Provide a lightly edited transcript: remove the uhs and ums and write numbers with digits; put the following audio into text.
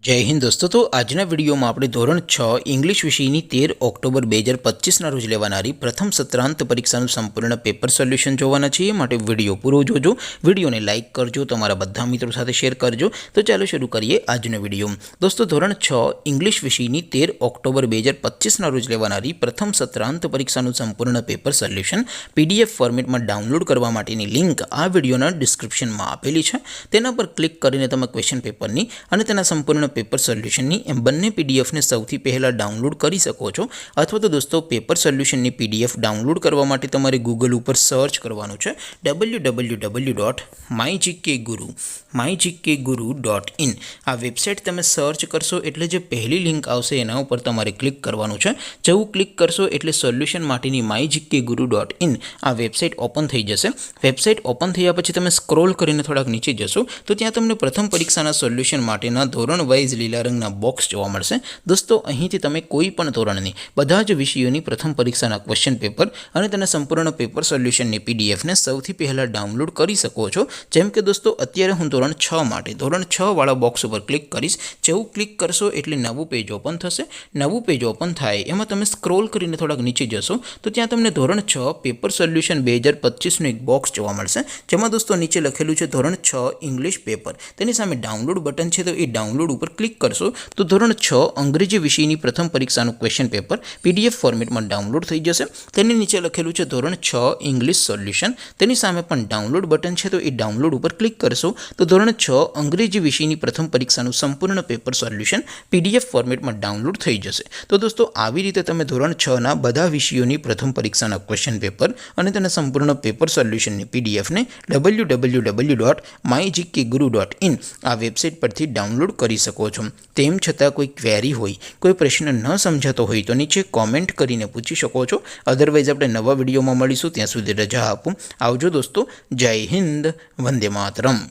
जय हिंद दोस्तों। तो आजना विडियो में આપણે ધોરણ 6 इंग्लिश વિષયની 13 ઓક્ટોબર 2025 ના રોજ લેવાનારી પ્રથમ સત્રાંત પરીક્ષાનું સંપૂર્ણ પેપર સોલ્યુશન જોવાના છીએ। માટે વિડિયો પૂરો જોજો, વિડિયોને લાઈક કરજો, તમારા બધા મિત્રો સાથે શેર કરજો। તો ચાલો શરૂ કરીએ આજનો વિડિયો। દોસ્તો ધોરણ 6 इंग्लिश વિષયની 13 ઓક્ટોબર 2025 ના રોજ લેવાનારી પ્રથમ સત્રાંત પરીક્ષાનું સંપૂર્ણ પેપર સોલ્યુશન પીડીએફ ફોર્મેટમાં ડાઉનલોડ કરવા માટેની લિંક આ વિડિયોના ડિસ્ક્રિપ્શનમાં આપેલી છે। તેના પર ક્લિક કરીને તમે ક્વેશ્ચન પેપરની અને તેના સંપૂર્ણ पेपर सोल्यूशन बने पीडीएफ ने सौथी पहला डाउनलॉड कर सको छो। अथवा तो दोस्तों पेपर सोल्यूशन पीडीएफ डाउनलॉड करवा माटे तमारे गूगल पर सर्च करवानुं छे www.mygkguru.in। आ वेबसाइट तमे सर्च करशो एटले जे पहली लिंक आवशे एना उपर तमारे क्लिक करवानुं छे। जेवुं क्लिक करशो एटले सोल्यूशन माटेनी mygkguru.in आ वेबसाइट ओपन थई जशे। वेबसाइट ओपन थया पछी तमे स्क्रॉल करीने थोड़ाक नीचे जशो तो त्यां तमने प्रथम परीक्षाना सोल्यूशन माटेना धोरण वाइज लीला रंगना बॉक्स जोवा मळशे। दोस्तों અહીંથી તમે કોઈ પણ ધોરણની બધા જ વિષયોની પ્રથમ પરીક્ષાના ક્વેશ્ચન પેપર અને તેના સંપૂર્ણ પેપર સોલ્યુશનની પીડીએફ ને સૌથી પહેલા ડાઉનલોડ કરી શકો છો। જેમ કે દોસ્તો અત્યારે હું ધોરણ 6 માટે ધોરણ 6 વાળા બોક્સ ઉપર ક્લિક કરીશ। જેવું ક્લિક કરશો એટલે નવું પેજ ઓપન થશે। નવું પેજ ઓપન થાય એમાં તમે સ્ક્રોલ કરીને થોડાક નીચે જશો તો ત્યાં તમને ધોરણ 6 પેપર સોલ્યુશન 2025 નું એક બોક્સ જોવા મળશે। જેમાં દોસ્તો નીચે લખેલું છે ધોરણ 6 ઇંગ્લિશ પેપર। તેની સામે ડાઉનલોડ બટન છે તો એ डाउनलॉड पर क्लिक करशो तो धोरण 6 अंग्रेजी विषय की प्रथम परीक्षा क्वेश्चन पेपर पीडीएफ फॉर्मेट में डाउनलॉड थई जशे। तेनी नीचे लखेलुं छे धोरण 6 इंग्लिश सोल्यूशन। तेनी सामे पण डाउनलॉड बटन छे तो ए डाउनलॉड पर क्लिक करशो तो धोरण 6 अंग्रेजी विषय की प्रथम परीक्षा संपूर्ण पेपर सोल्यूशन पीडीएफ फॉर्मेट में डाउनलॉड थई जशे। तो दोस्तों આવી રીતે તમે ધોરણ 6 ના બધા વિષયોની પ્રથમ પરીક્ષાના ક્વેશ્ચન પેપર અને તેના સંપૂર્ણ પેપર સોલ્યુશનની પીડીએફ ને www.mygkguru.in આ વેબસાઇટ પરથી डाउनलॉड કરી શકો છો। તેમ છતાં કોઈ ક્વેરી હોય, કોઈ પ્રશ્ન ન સમજાતો હોય તો નીચે કોમેન્ટ કરીને પૂછી શકો છો। અધરવાઇઝ આપણે નવા વિડીયોમાં મળીશું, ત્યાં સુધી રજા આપો। આવજો દોસ્તો। જય હિન્દ, વંદે માતરમ।